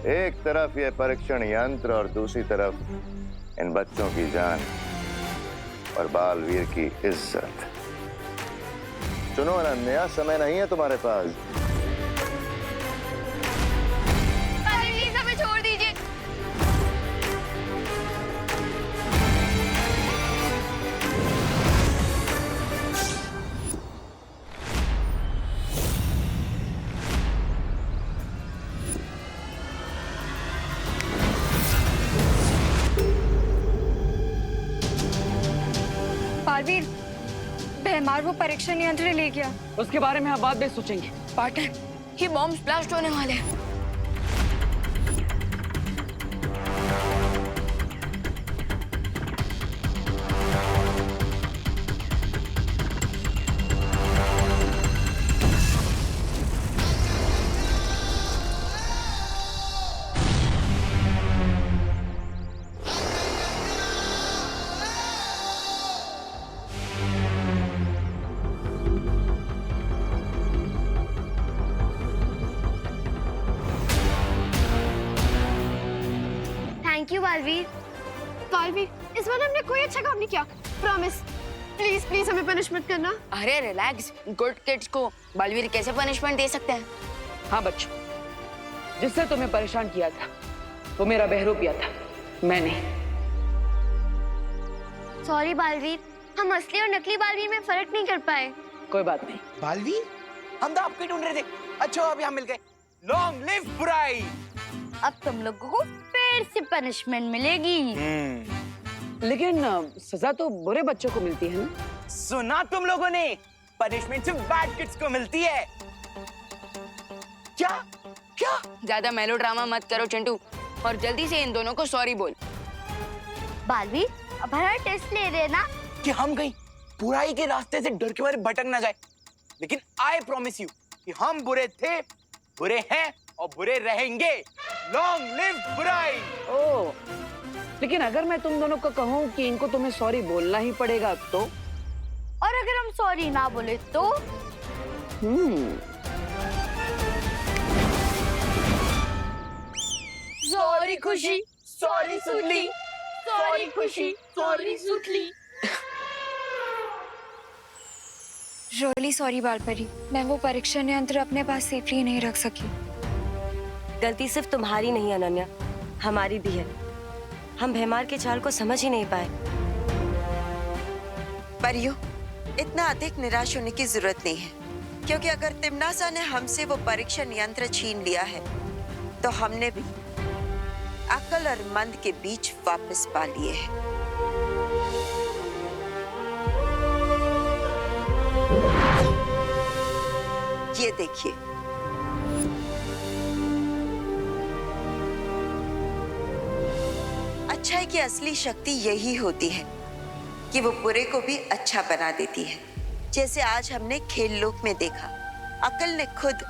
एक तरफ ये परीक्षण यंत्र और दूसरी तरफ इन बच्चों की जान और बालवीर की इज्जत। सुनो अनन्या, समय नहीं है तुम्हारे पास। प्लीज हमें छोड़ दीजिए। बालवीर, भैमार वो परीक्षण यंत्र ले गया। उसके बारे में हम बाद में सोचेंगे। पार्टनर, ये बॉम्ब ब्लास्ट होने वाले हैं। Thank you Baalveer. बालवीर, इस बार हमने कोई अच्छा काम नहीं किया, प्रॉमिस। प्लीज प्लीज हमें पनिश मत करना। अरे रिलैक्स, गुड किड्स को बलवीर कैसे पनिशमेंट दे सकते हैं? हाँ बच्चों, जिससे तुम्हें परेशान किया था वो मेरा बहरूपिया था, मैं नहीं। सॉरी बालवीर, हम असली और नकली बालवीर में फर्क नहीं कर पाए। कोई बात नहीं। बालवीर, हम तो आपको ही ढूंढ रहे थे। अच्छा अब यहाँ मिल गए। लॉन्ग लिव बुराई। अब तुम लोगों को फिर से पनिशमेंट मिलेगी। लेकिन सजा तो बुरे बच्चों को मिलती है ना? सुना तुम लोगों ने, पनिशमेंट सिर्फ बैड किड्स को मिलती है। क्या क्या? ज्यादा मेलोड्रामा मत करो चिंटू, और जल्दी से इन दोनों को सॉरी बोल। बालवीर, अब हमारा टेस्ट ले रहे हैं ना? कि हम कहीं बुराई के रास्ते से डर के मारे भटक ना जाए। लेकिन आई प्रॉमिस यू कि हम बुरे थे, बुरे हैं और बुरे रहेंगे। लॉन्ग लिव बुराई। ओह, लेकिन अगर मैं तुम दोनों को कहूँ कि इनको तुम्हें सॉरी बोलना ही पड़ेगा तो? और अगर हम सॉरी ना बोले तो? सॉरी खुशी, सॉरी सुनली, सॉरी खुशी, सॉरी सुतली। रियली सॉरी बालपरी, मैं वो परीक्षण यंत्र अपने पास सेफली नहीं रख सकी। गलती सिर्फ तुम्हारी नहीं अनन्या, हमारी भी है। हम भैमार के चाल को समझ ही नहीं पाए। परियो, इतना अधिक निराश होने की जरूरत नहीं है, क्योंकि अगर तिम्नासा ने हमसे वो परीक्षण यंत्र छीन लिया है तो हमने भी अक्ल और मंद के बीच वापस पा लिए हैं। ये देखिए, अच्छाई की असली शक्ति यही होती है कि वो बुरे को भी अच्छा बना देती है। जैसे आज हमने खेल लोक में देखा, अकल ने खुद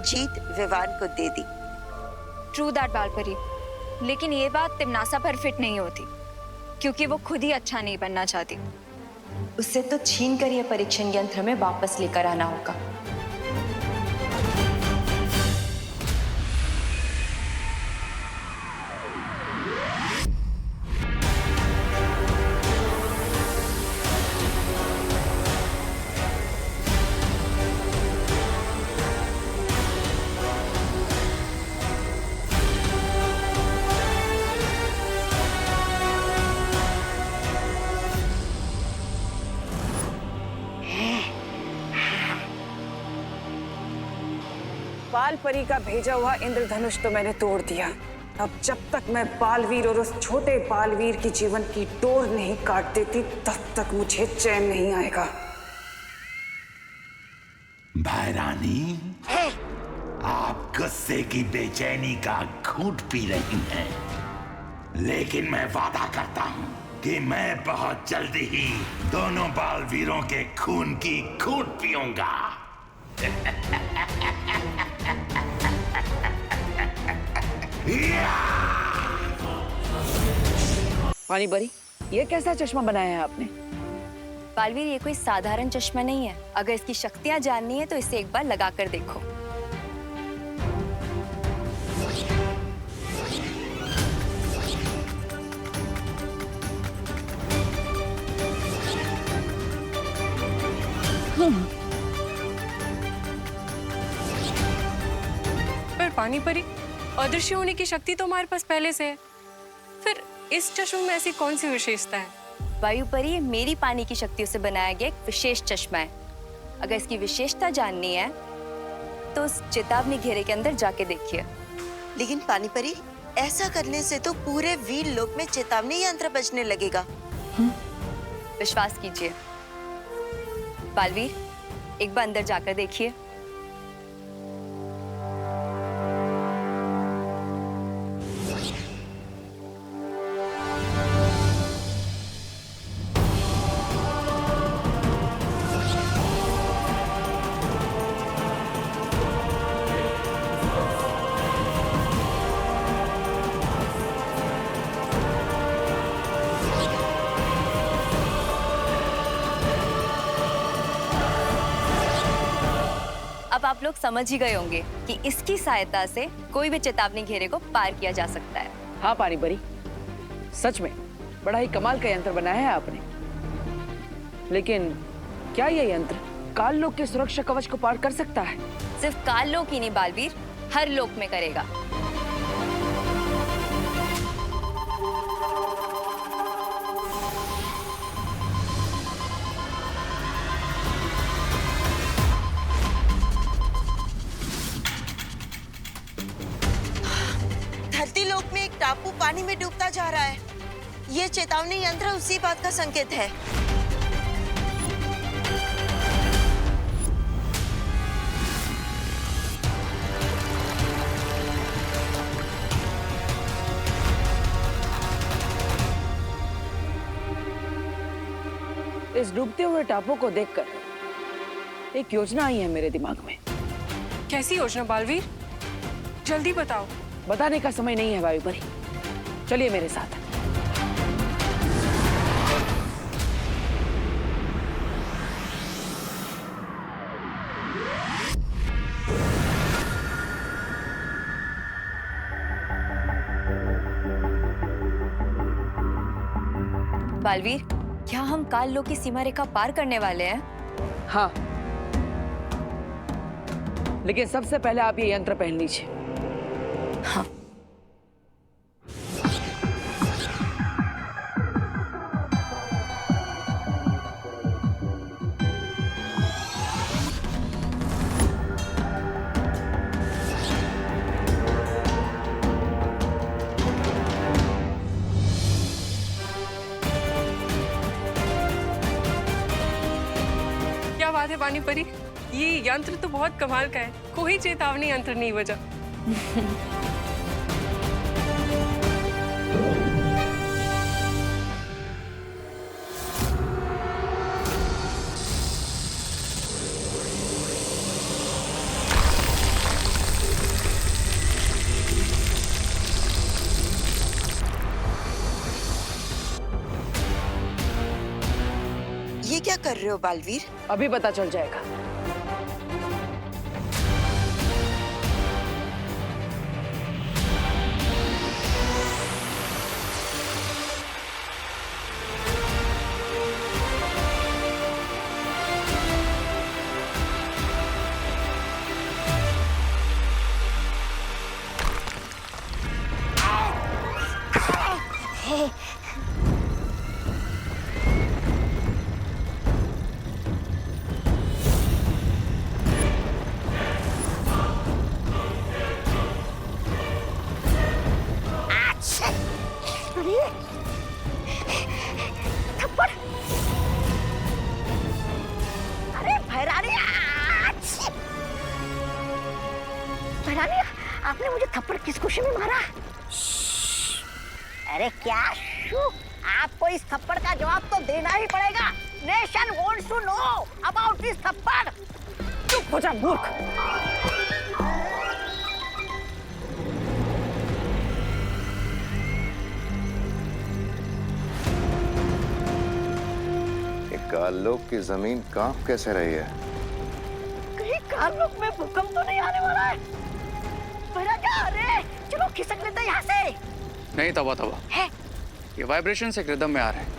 जीत विवान को दे दी। ट्रू दैट बालपरी, लेकिन ये बात तिम्नासा पर फिट नहीं होती, क्योंकि वो खुद ही अच्छा नहीं बनना चाहती। उससे तो छीन कर यह परीक्षण यंत्र में वापस लेकर आना होगा। बाल परी का भेजा हुआ इंद्रधनुष तो मैंने तोड़ दिया। अब जब तक मैं बालवीर और उस छोटे बालवीर की जीवन की डोर नहीं काट देती, तब तक मुझे चैन नहीं आएगा। भाई रानी, आप गुस्से की बेचैनी का घूंट पी रही हैं, लेकिन मैं वादा करता हूं कि मैं बहुत जल्दी ही दोनों बालवीरों के खून की घूंट पीऊंगा। पानी परी, ये कैसा चश्मा बनाया है आपने? बालवीर, ये कोई साधारण चश्मा नहीं है। अगर इसकी शक्तियां जाननी है तो इसे एक बार लगा कर देखो। पर पानी परी, अदृश्य होने की शक्ति तो हमारे पास पहले से है, फिर इस चश्मे में ऐसी कौन सी विशेषता है? वायु परी, ये मेरी पानी की शक्तियों से बनाया गया एक विशेष चश्मा है। अगर इसकी विशेषता जाननी है तो उस चेतावनी घेरे के अंदर जाके देखिए। लेकिन पानी परी, ऐसा करने से तो पूरे वीर लोक में चेतावनी यंत्र बजने लगेगा। विश्वास कीजिए बालवीर, एक बार अंदर जाकर देखिए। अब आप लोग समझ ही गए होंगे कि इसकी सहायता से कोई भी चेतावनी घेरे को पार किया जा सकता है। हाँ पानी परी, सच में बड़ा ही कमाल का यंत्र बनाया है आपने। लेकिन क्या ये यंत्र काल लोक के सुरक्षा कवच को पार कर सकता है? सिर्फ काल लोक ही नहीं बालवीर, हर लोक में करेगा। धरती लोक में एक टापू पानी में डूबता जा रहा है। ये चेतावनी यंत्र उसी बात का संकेत है। इस डूबते हुए टापू को देखकर एक योजना आई है मेरे दिमाग में। कैसी योजना बालवीर? जल्दी बताओ। बताने का समय नहीं है वायु परी, चलिए मेरे साथ। बालवीर, क्या हम काल लोक की सीमा रेखा पार करने वाले हैं? हाँ, लेकिन सबसे पहले आप ये यंत्र पहन लीजिए। हाँ। क्या बात है पानी परी, ये यंत्र तो बहुत कमाल का है। कोई चेतावनी यंत्र नहीं बजा। ये क्या कर रहे हो बालवीर? अभी पता चल जाएगा। थप्पड़! अरे भैरानी! भैरानी, आपने मुझे थप्पड़ किस खुशी में मारा? अरे क्या शू? आपको इस थप्पड़ का जवाब तो देना ही पड़ेगा। Nation wants to know about this थप्पड़। चुप हो जा मूर्ख। काल लोक की जमीन कांप कैसे रही है? कहीं काल लोक में भूकंप तो नहीं आने वाला है? अरे चलो खिसक लेते हैं यहाँ से। नहीं तबा है? ये वाइब्रेशन से रिदम में आ रहे हैं,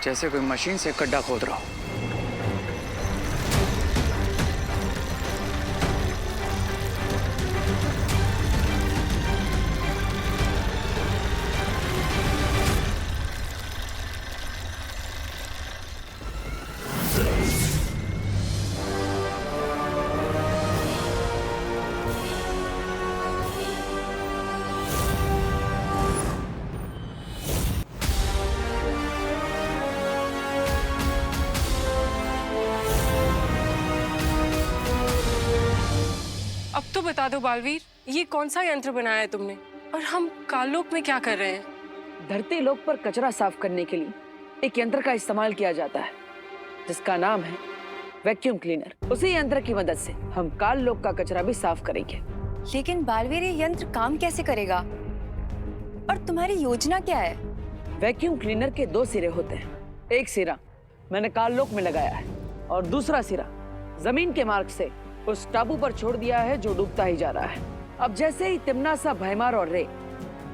जैसे कोई मशीन से गड्ढा खोद रहा हो। बता दो बालवीर, ये कौन सा यंत्र बनाया है तुमने और हम काललोक में क्या कर रहे हैं? धरती लोक पर कचरा साफ करने के लिए एक यंत्र का इस्तेमाल किया जाता है जिसका नाम है वैक्यूम क्लीनर। उसी यंत्र की मदद से हम काल लोक का कचरा भी साफ करेंगे। लेकिन बालवीर, ये यंत्र काम कैसे करेगा और तुम्हारी योजना क्या है? वैक्यूम क्लीनर के 2 सिरे होते हैं। एक सिरा मैंने काल लोक में लगाया है और दूसरा सिरा जमीन के मार्ग से उस टापू पर छोड़ दिया है जो डूबता ही जा रहा है। अब जैसे ही तिम्नासा, भैमार और रे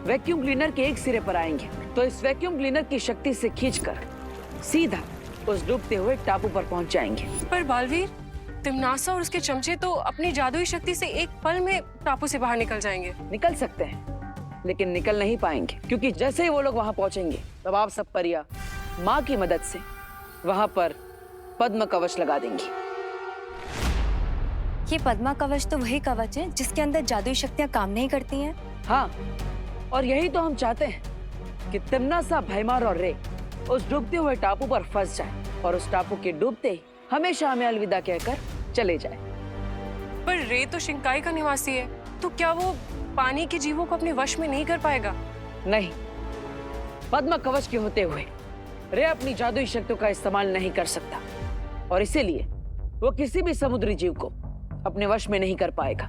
वैक्यूम क्लीनर के एक सिरे पर आएंगे तो इस वैक्यूम क्लीनर की शक्ति से खींचकर सीधा उस डूबते हुए टापू पर पहुंच जाएंगे। पर बालवीर, तिम्नासा और उसके चमचे तो अपनी जादुई शक्ति से एक पल में टापू से बाहर निकल जाएंगे। निकल सकते हैं लेकिन निकल नहीं पाएंगे, क्योंकि जैसे ही वो लोग वहां पहुंचेंगे तब आप सब परिया माँ की मदद से वहां पर पद्म कवच लगा देंगी। ये पद्मा कवच तो वही कवच है जिसके अंदर जादुई शक्तियां काम नहीं करती हैं। हाँ, और यही तो हम चाहते हैं कि तिम्नासा, भैमार और रे उस डूबते हुए टापू पर फंस जाए और उस टापू के डूबते ही हमेशा हमें अलविदा कहकर चले जाए। पर रे तो शिंकाई का निवासी है, तो क्या वो पानी के जीवों को अपने वश में नहीं कर पाएगा? नहीं, पद्म कवच के होते हुए रे अपनी जादुई शक्तियों का इस्तेमाल नहीं कर सकता और इसीलिए वो किसी भी समुद्री जीव को अपने वश में नहीं कर पाएगा।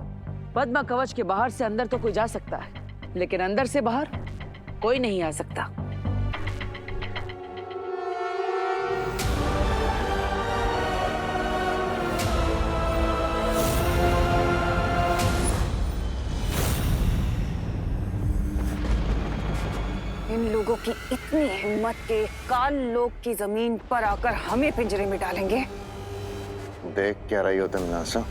पद्म कवच के बाहर से अंदर तो कोई जा सकता है, लेकिन अंदर से बाहर कोई नहीं आ सकता। इन लोगों की इतनी हिम्मत के काल लोक की जमीन पर आकर हमें पिंजरे में डालेंगे। देख क्या रही हो तिम्नासा?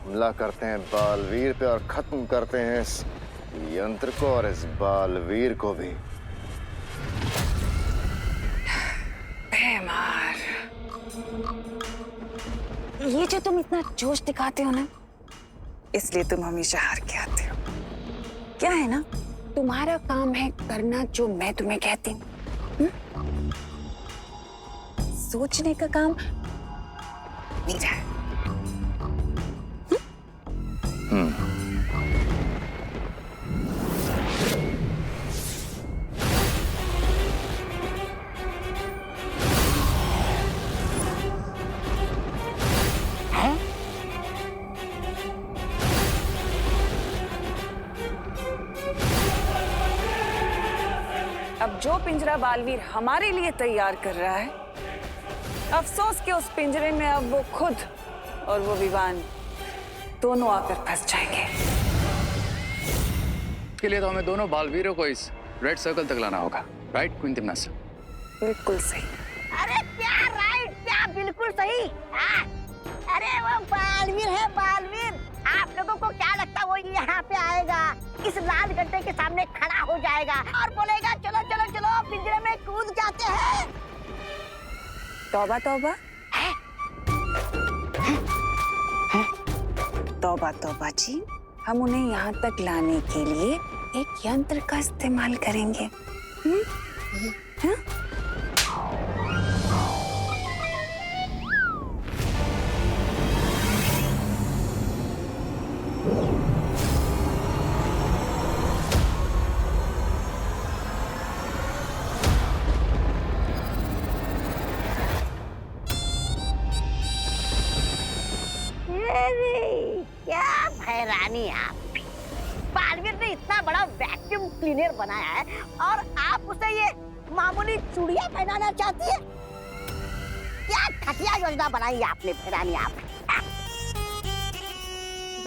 हमला करते हैं बालवीर पे और खत्म करते हैं इस यंत्र को और इस बालवीर को भी। भैमार, ये जो तुम इतना जोश दिखाते हो ना, इसलिए तुम हमेशा हार के आते हो। क्या है ना, तुम्हारा काम है करना जो मैं तुम्हें कहती हूँ। सोचने का काम मेरा है। अब जो पिंजरा बालवीर हमारे लिए तैयार कर रहा है, अफसोस कि उस पिंजरे में अब वो खुद और वो विवान दोनों आकर फंस जाएंगे। इसके लिए तो हमें दोनों बालवीरों को इस रेड सर्कल तक लाना होगा, राइट क्वीन तिम्नासा? बिल्कुल सही। अरे क्या राइट, क्या बिल्कुल सही। अरे वो बालवीर है, बालवीर। आप लोगों को क्या लगता वो यहाँ पे आएगा, इस लाल गड्ढे के सामने खड़ा हो जाएगा और बोलेगा चलो चलो चलो पिंजरे में कूद जाते हैं? तौबा तौबा, तौबा तौबा जी। हम उन्हें यहाँ तक लाने के लिए एक यंत्र का इस्तेमाल करेंगे। हाँ? क्या भैरानी आप! बालवीर ने इतना बड़ा वैक्यूम क्लीनर बनाया है और आप उसे ये मामूली चूड़ियां पहनाना चाहती है? क्या घटिया योजना बनाई आपने भैरानी आप!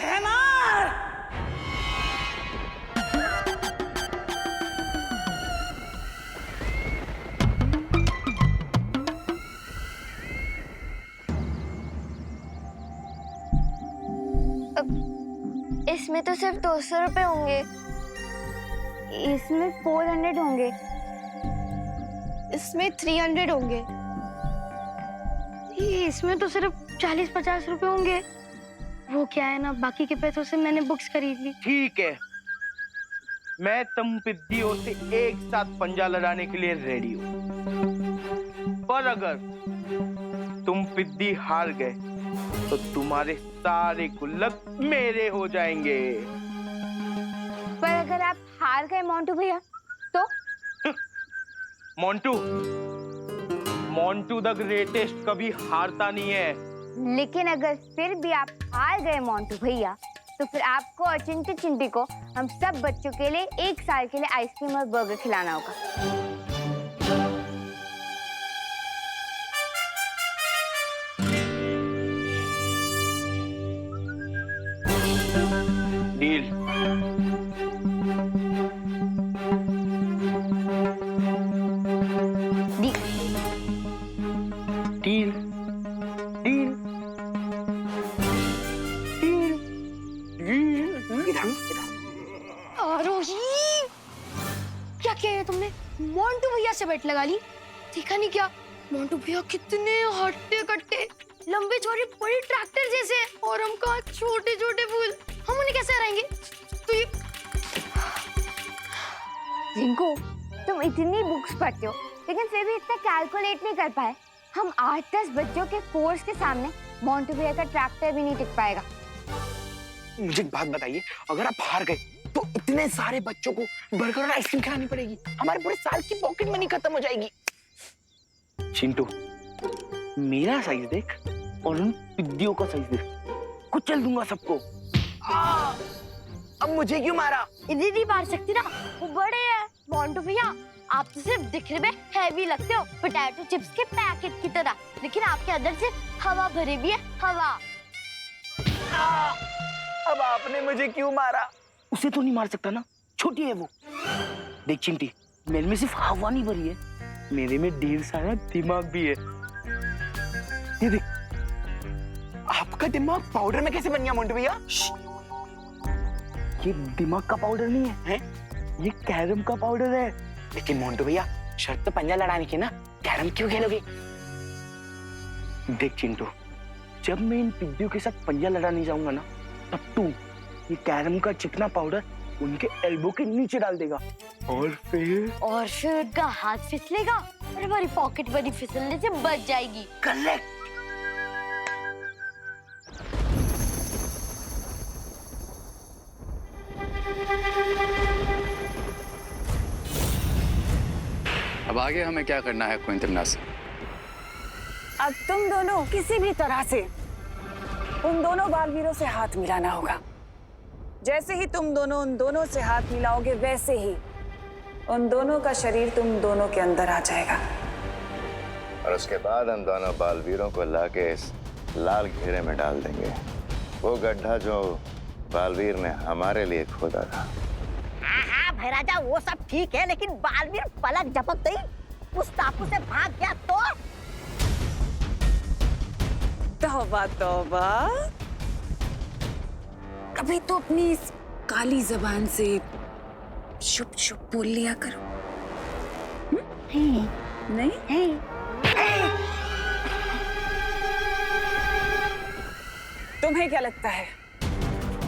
भैमार! इसमें तो सिर्फ 200 रुपए होंगे, इसमें 400 होंगे, इसमें 300 होंगे, इसमें तो सिर्फ 40-50 रुपए होंगे। वो क्या है ना, बाकी के पैसों से मैंने बुक्स खरीद ली। ठीक है, मैं तुम पिद्दियों से एक साथ पंजा लड़ाने के लिए रेडी हूँ, पर अगर तुम पिद्दी हार गए तो तुम्हारे सारे गुल्लक मेरे हो जाएंगे। पर अगर आप हार गए मोंटू भैया तो? मोंटू द ग्रेटेस्ट कभी हारता नहीं है। लेकिन अगर फिर भी आप हार गए मोंटू भैया तो फिर आपको और चिंटी चिंटी को हम सब बच्चों के लिए 1 साल के लिए आइसक्रीम और बर्गर खिलाना होगा। डील। डील डील आरोही, क्या किया है तुमने? मोंटू भैया से बेट लगा ली? देखा नहीं क्या? मोंटू भैया कितने हट्टे कट्टे, लंबे चौड़े बड़े ट्रैक्टर जैसे, और हम कहाँ छोटे छोटे फूल। हम उन्हें कैसे हराएंगे? तो ये रिंकू, तुम इतनी बुक्स पढ़ते हो लेकिन फिर भी इतना कैलकुलेट नहीं कर पाए। हम 8-10 बच्चों के फोर्स के सामने मोंटू भैया का ट्रैक्टर भी नहीं टिक पाएगा। मुझे एक बात बताइए, अगर आप हार गए तो इतने सारे बच्चों को बर्गर और आइसक्रीम खिलानी पड़ेगी, हमारे पूरे साल की पॉकेट मनी खत्म हो जाएगी। चिंटू, मेरा साइज देख और उन पिद्दियों का साइज देख, कुचल दूंगा सबको। अब मुझे क्यों मारा? इन्हें नहीं मार सकती ना, वो बड़े हैं। मोंटू भैया, आप तो सिर्फ दिखने में हैवी लगते हो, पोटैटो चिप्स के पैकेट की तरह, लेकिन आपके अंदर से हवा भरी भी है, हवा। अब आपने मुझे क्यों मारा? उसे तो नहीं मार सकता ना, छोटी है वो। देख चिंटी, मेरे में सिर्फ हवा नहीं भरी है, मेरे में ढेर सारा दिमाग भी है। ये देख, आपका दिमाग पाउडर में कैसे बन गया मोंटू भैया? ये दिमाग का पाउडर नहीं है, ये कैरम का पाउडर है। लेकिन मोंटू भैया, शर्त तो पंजा लड़ाने की ना, कैरम क्यों खेलोगे? देख चिंटू, जब मैं इन पिद्दियों के साथ पंजा लड़ाने जाऊंगा ना, तब तू ये कैरम का चिकना पाउडर उनके एल्बो के नीचे डाल देगा और फिर उनका हाथ फिसलेगा और हमारी पॉकेट मनी फिसलने से बच जाएगी। करेक्ट। अब आगे हमें क्या करना है क्विंटमनास? अब तुम दोनों किसी भी तरह से उन दोनों बालवीरों से हाथ मिलाना होगा। जैसे ही तुम दोनों उन दोनों से हाथ मिलाओगे, वैसे ही उन दोनों का शरीर तुम दोनों के अंदर आ जाएगा। और उसके बाद हम दोनों बालवीरों को लाके इस लाल घेरे में डाल देंगे, वो गड्ढा जो बालवीर ने हमारे लिए खोदा था। हाँ भैराजा, वो सब ठीक है, लेकिन बालवीर पलक झपकते ही उस टापू से भाग गया तो? तौबा तौबा, कभी तो अपनी इस काली जबान से शुभ शुभ बोल लिया करो। नहीं? तुम्हें क्या लगता है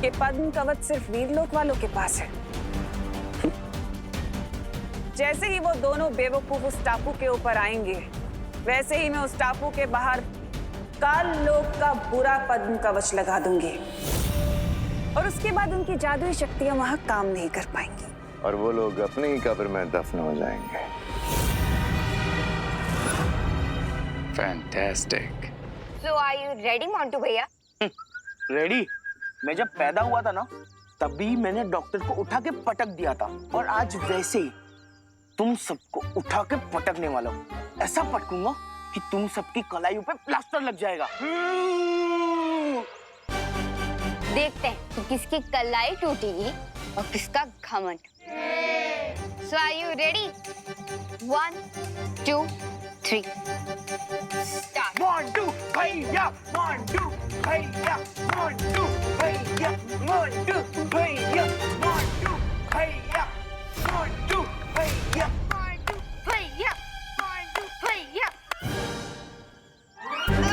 कि पद्म कवच सिर्फ वीरलोक वालों के पास है? जैसे ही वो दोनों बेवकूफ उस टापू के ऊपर आएंगे, वैसे ही मैं उस टापू के बाहर काल लोक का बुरा पद्म कवच लगा दूंगी और उसके बाद उनकी जादुई शक्तियां वहां काम नहीं कर पाएंगी और वो लोग अपनी ही कब्र में दफन हो जाएंगे। Fantastic. So are you ready, Montu भैया? रेडी? मैं जब पैदा हुआ था ना, तब भी मैंने डॉक्टर को उठा के पटक दिया था, और आज वैसे ही तुम सबको उठा के पटकने वाला हूँ। ऐसा पटकूंगा कि तुम सबकी कलाइयों पे प्लास्टर लग जाएगा। देखते हैं कि किसकी कलाई टूटेगी और किसका घमंड। So are you ready? 1, 2, 3. Start. Montu भैया, मोंटू भैया, मोंटू भैया, मोंटू भैया, मोंटू भैया, मोंटू भैया, मोंटू भैया, मोंटू भैया।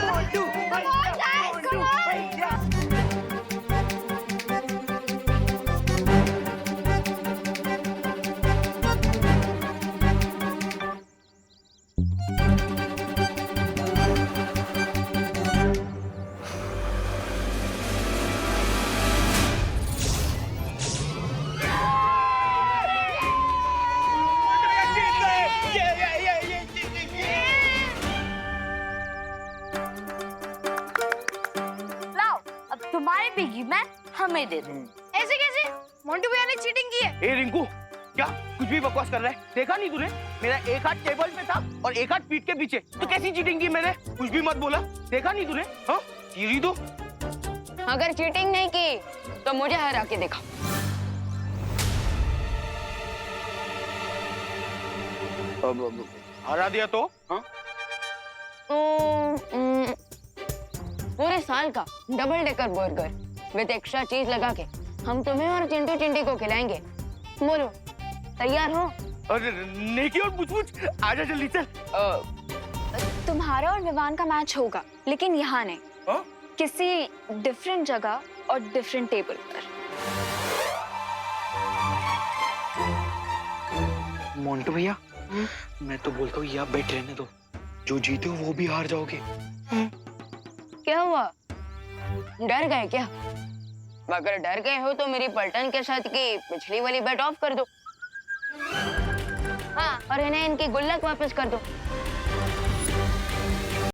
मोंटू भैया, मोंटू भैया। हमारी पिगी बैंक हमें दे दो। ऐसे कैसे? मोंटू भैया ने चीटिंग की है। ए रिंकू, क्या कुछ भी बकवास कर रहा है? देखा नहीं तूने? मेरा एक हाथ टेबल पे था और एक हाथ पीठ के पीछे। तो कैसी चीटिंग की मैंने? कुछ भी मत बोला। देखा नहीं तूने? हाँ, चीरी दो। अगर चीटिंग नहीं की तो मुझे हरा के दिखा। हरा दिया तो? हाँ? पूरे साल का double decker burger with extra चीज लगा के हम तुम्हें और चिंटू चिंटी को खिलाएंगे। बोलो, तैयार हो? अरे नेकी और पूछ आजा जल्दी चल। तुम्हारा और विवान का मैच होगा, लेकिन यहाँ नहीं। हाँ? किसी डिफरेंट जगह और डिफरेंट टेबल पर। मोंटू भैया, मैं तो बोलता हूँ यहाँ बैठ रहने दो। जो जीते हो वो भी हार जाओगे। क्या हुआ? डर गए क्या? अगर डर गए हो तो मेरी पलटन के साथ की पिछली वाली बेट ऑफ कर दो। हाँ, और इन्हें इनकी गुल्लक वापस कर दो।